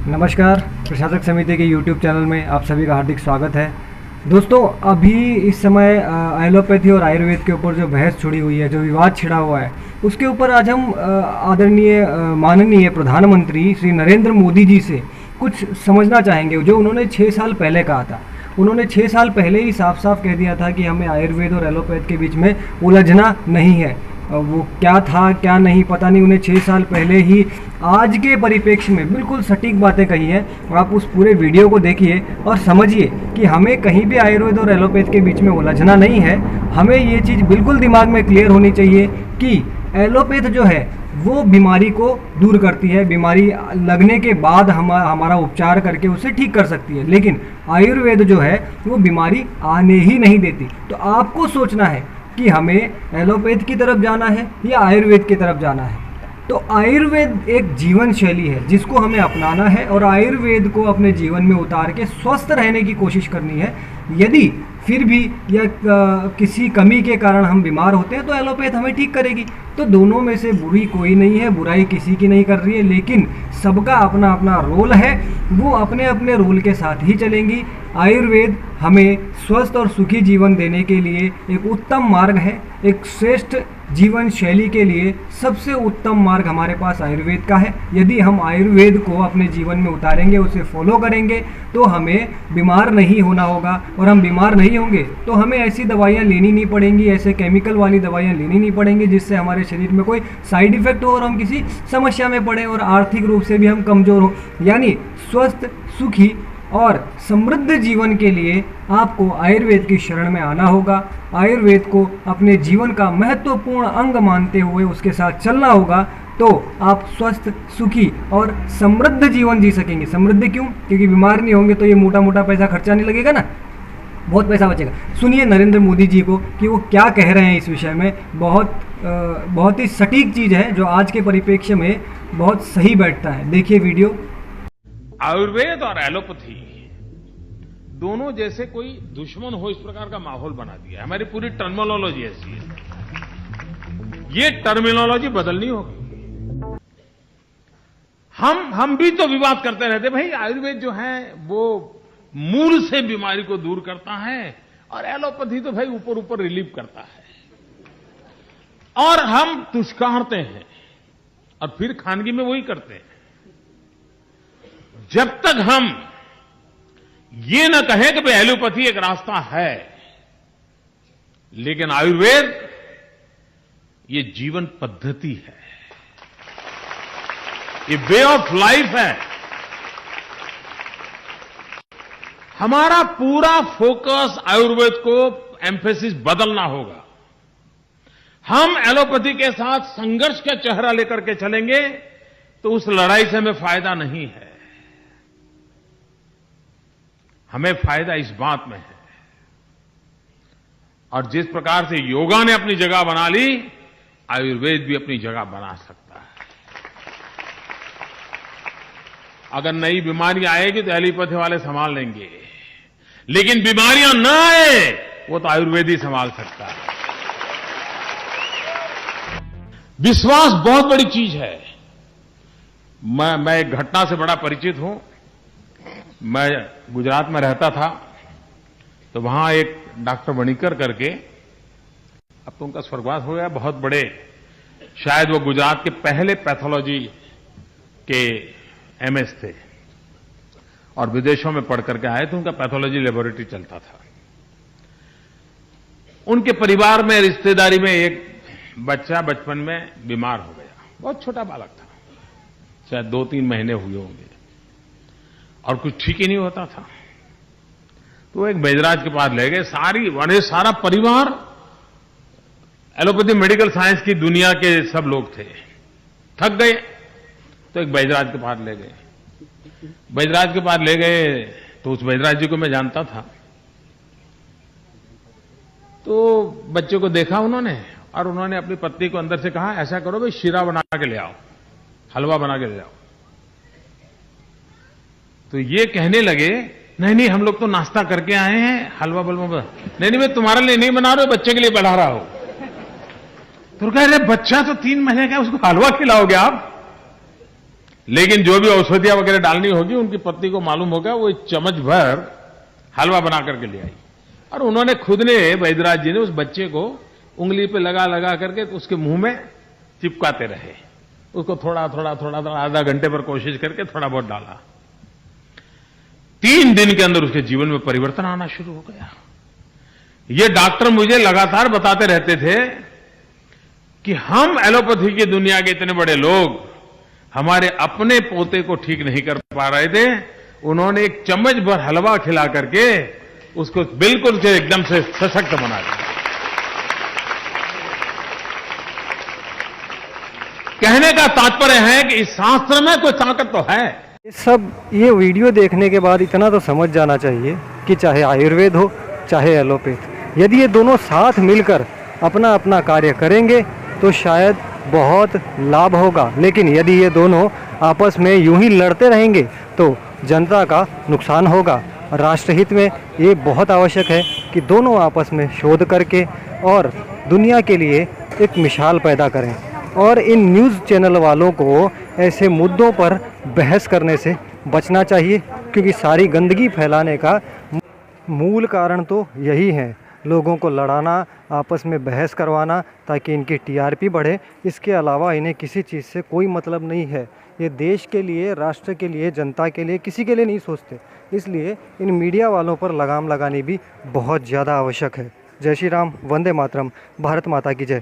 नमस्कार। प्रशासक समिति के YouTube चैनल में आप सभी का हार्दिक स्वागत है। दोस्तों, अभी इस समय एलोपैथी और आयुर्वेद के ऊपर जो बहस छिड़ी हुई है, जो विवाद छिड़ा हुआ है, उसके ऊपर आज हम आदरणीय माननीय प्रधानमंत्री श्री नरेंद्र मोदी जी से कुछ समझना चाहेंगे। जो उन्होंने 6 साल पहले कहा था, उन्होंने 6 साल पहले ही साफ साफ कह दिया था कि हमें आयुर्वेद और एलोपैथ के बीच में उलझना नहीं है। वो क्या था क्या नहीं पता नहीं, उन्हें 6 साल पहले ही आज के परिप्रेक्ष्य में बिल्कुल सटीक बातें कही हैं। आप उस पूरे वीडियो को देखिए और समझिए कि हमें कहीं भी आयुर्वेद और एलोपैथ के बीच में उलझना नहीं है। हमें ये चीज़ बिल्कुल दिमाग में क्लियर होनी चाहिए कि एलोपैथ जो है वो बीमारी को दूर करती है, बीमारी लगने के बाद हमारा उपचार करके उसे ठीक कर सकती है, लेकिन आयुर्वेद जो है वो बीमारी आने ही नहीं देती। तो आपको सोचना है कि हमें एलोपैथ की तरफ जाना है या आयुर्वेद की तरफ जाना है। तो आयुर्वेद एक जीवन शैली है जिसको हमें अपनाना है और आयुर्वेद को अपने जीवन में उतार के स्वस्थ रहने की कोशिश करनी है। यदि फिर भी या किसी कमी के कारण हम बीमार होते हैं तो एलोपैथ हमें ठीक करेगी। तो दोनों में से बुरी कोई नहीं है, बुराई किसी की नहीं कर रही है, लेकिन सबका अपना अपना रोल है, वो अपने अपने रोल के साथ ही चलेंगी। आयुर्वेद हमें स्वस्थ और सुखी जीवन देने के लिए एक उत्तम मार्ग है। एक श्रेष्ठ जीवन शैली के लिए सबसे उत्तम मार्ग हमारे पास आयुर्वेद का है। यदि हम आयुर्वेद को अपने जीवन में उतारेंगे, उसे फॉलो करेंगे, तो हमें बीमार नहीं होना होगा। और हम बीमार नहीं होंगे तो हमें ऐसी दवाइयाँ लेनी नहीं पड़ेंगी, ऐसे केमिकल वाली दवाइयाँ लेनी नहीं पड़ेंगी जिससे हमारे शरीर में कोई साइड इफेक्ट हो और हम किसी समस्या में पड़े और आर्थिक रूप से भी हम कमज़ोर हों। यानी स्वस्थ, सुखी और समृद्ध जीवन के लिए आपको आयुर्वेद की शरण में आना होगा। आयुर्वेद को अपने जीवन का महत्वपूर्ण अंग मानते हुए उसके साथ चलना होगा, तो आप स्वस्थ, सुखी और समृद्ध जीवन जी सकेंगे। समृद्ध क्यों? क्योंकि बीमार नहीं होंगे तो ये मोटा मोटा पैसा खर्चा नहीं लगेगा ना, बहुत पैसा बचेगा। सुनिए नरेंद्र मोदी जी को कि वो क्या कह रहे हैं इस विषय में। बहुत ही सटीक चीज़ है जो आज के परिप्रेक्ष्य में बहुत सही बैठता है। देखिए वीडियो। आयुर्वेद और एलोपैथी दोनों जैसे कोई दुश्मन हो, इस प्रकार का माहौल बना दिया है। हमारी पूरी टर्मिनोलॉजी ऐसी है। ये टर्मिनोलॉजी बदलनी होगी। हम भी तो विवाद करते रहते, भाई आयुर्वेद जो है वो मूल से बीमारी को दूर करता है और एलोपैथी तो भाई ऊपर ऊपर रिलीफ करता है। और हम तुष्कारते हैं और फिर खानगी में वही करते हैं। जब तक हम ये न कहें कि भाई एलोपैथी एक रास्ता है, लेकिन आयुर्वेद ये जीवन पद्धति है, ये वे ऑफ लाइफ है। हमारा पूरा फोकस आयुर्वेद को एम्फेसिस बदलना होगा। हम एलोपैथी के साथ संघर्ष का चेहरा लेकर के चलेंगे तो उस लड़ाई से हमें फायदा नहीं है। हमें फायदा इस बात में है, और जिस प्रकार से योगा ने अपनी जगह बना ली, आयुर्वेद भी अपनी जगह बना सकता है। अगर नई बीमारी आएगी तो एलोपैथी वाले संभाल लेंगे, लेकिन बीमारियां न आए वो तो आयुर्वेद ही संभाल सकता है। विश्वास बहुत बड़ी चीज है। मैं एक घटना से बड़ा परिचित हूं। मैं गुजरात में रहता था, तो वहां एक डॉक्टर वणिकर करके, अब तो उनका स्वर्गवास हो गया, बहुत बड़े, शायद वो गुजरात के पहले पैथोलॉजी के एमएस थे और विदेशों में पढ़ करके आए थे। उनका पैथोलॉजी लेबोरेटरी चलता था। उनके परिवार में, रिश्तेदारी में एक बच्चा बचपन में बीमार हो गया। बहुत छोटा बालक था, शायद 2-3 महीने हुए होंगे, और कुछ ठीक ही नहीं होता था। तो एक वैद्यराज के पास ले गए। सारा परिवार एलोपैथी मेडिकल साइंस की दुनिया के सब लोग थे। थक गए तो एक वैद्यराज के पास ले गए। वैद्यराज के पास ले गए तो उस वैद्यराज जी को मैं जानता था। तो बच्चे को देखा उन्होंने, और उन्होंने अपनी पत्नी को अंदर से कहा, ऐसा करो भाई, शीरा बना के ले आओ, हलवा बना के ले आओ। तो ये कहने लगे, नहीं हम लोग तो नाश्ता करके आए हैं, हलवा बलवा नहीं मैं तुम्हारे लिए नहीं बना रहा हूं, बच्चे के लिए बना रहा हूं। तो कह रहे बच्चा तो 3 महीने का, उसको हलवा खिलाओगे आप? लेकिन जो भी औषधियां वगैरह डालनी होगी उनकी पत्नी को मालूम होगा, वो एक चम्मच भर हलवा बना करके ले आई और उन्होंने खुद ने, वैद्यराज जी ने उस बच्चे को उंगली पे लगा लगा करके उसके मुंह में चिपकाते रहे, उसको थोड़ा थोड़ा थोड़ा थोड़ा आधा घंटे पर कोशिश करके थोड़ा बहुत डाला। 3 दिन के अंदर उसके जीवन में परिवर्तन आना शुरू हो गया। ये डॉक्टर मुझे लगातार बताते रहते थे कि हम एलोपैथी की दुनिया के इतने बड़े लोग हमारे अपने पोते को ठीक नहीं कर पा रहे थे, उन्होंने एक चम्मच भर हलवा खिला करके उसको बिल्कुल से एकदम से सशक्त बना दिया। कहने का तात्पर्य है कि इस शास्त्र में कोई ताकत तो है। ये वीडियो देखने के बाद इतना तो समझ जाना चाहिए कि चाहे आयुर्वेद हो चाहे एलोपैथ, यदि ये दोनों साथ मिलकर अपना अपना कार्य करेंगे तो शायद बहुत लाभ होगा। लेकिन यदि ये दोनों आपस में यूं ही लड़ते रहेंगे तो जनता का नुकसान होगा। राष्ट्रहित में ये बहुत आवश्यक है कि दोनों आपस में शोध करके और दुनिया के लिए एक मिसाल पैदा करें। और इन न्यूज़ चैनल वालों को ऐसे मुद्दों पर बहस करने से बचना चाहिए, क्योंकि सारी गंदगी फैलाने का मूल कारण तो यही है, लोगों को लड़ाना, आपस में बहस करवाना ताकि इनकी टीआरपी बढ़े। इसके अलावा इन्हें किसी चीज़ से कोई मतलब नहीं है। ये देश के लिए, राष्ट्र के लिए, जनता के लिए, किसी के लिए नहीं सोचते। इसलिए इन मीडिया वालों पर लगाम लगानी भी बहुत ज़्यादा आवश्यक है। जय श्री राम, वंदे मातरम, भारत माता की जय।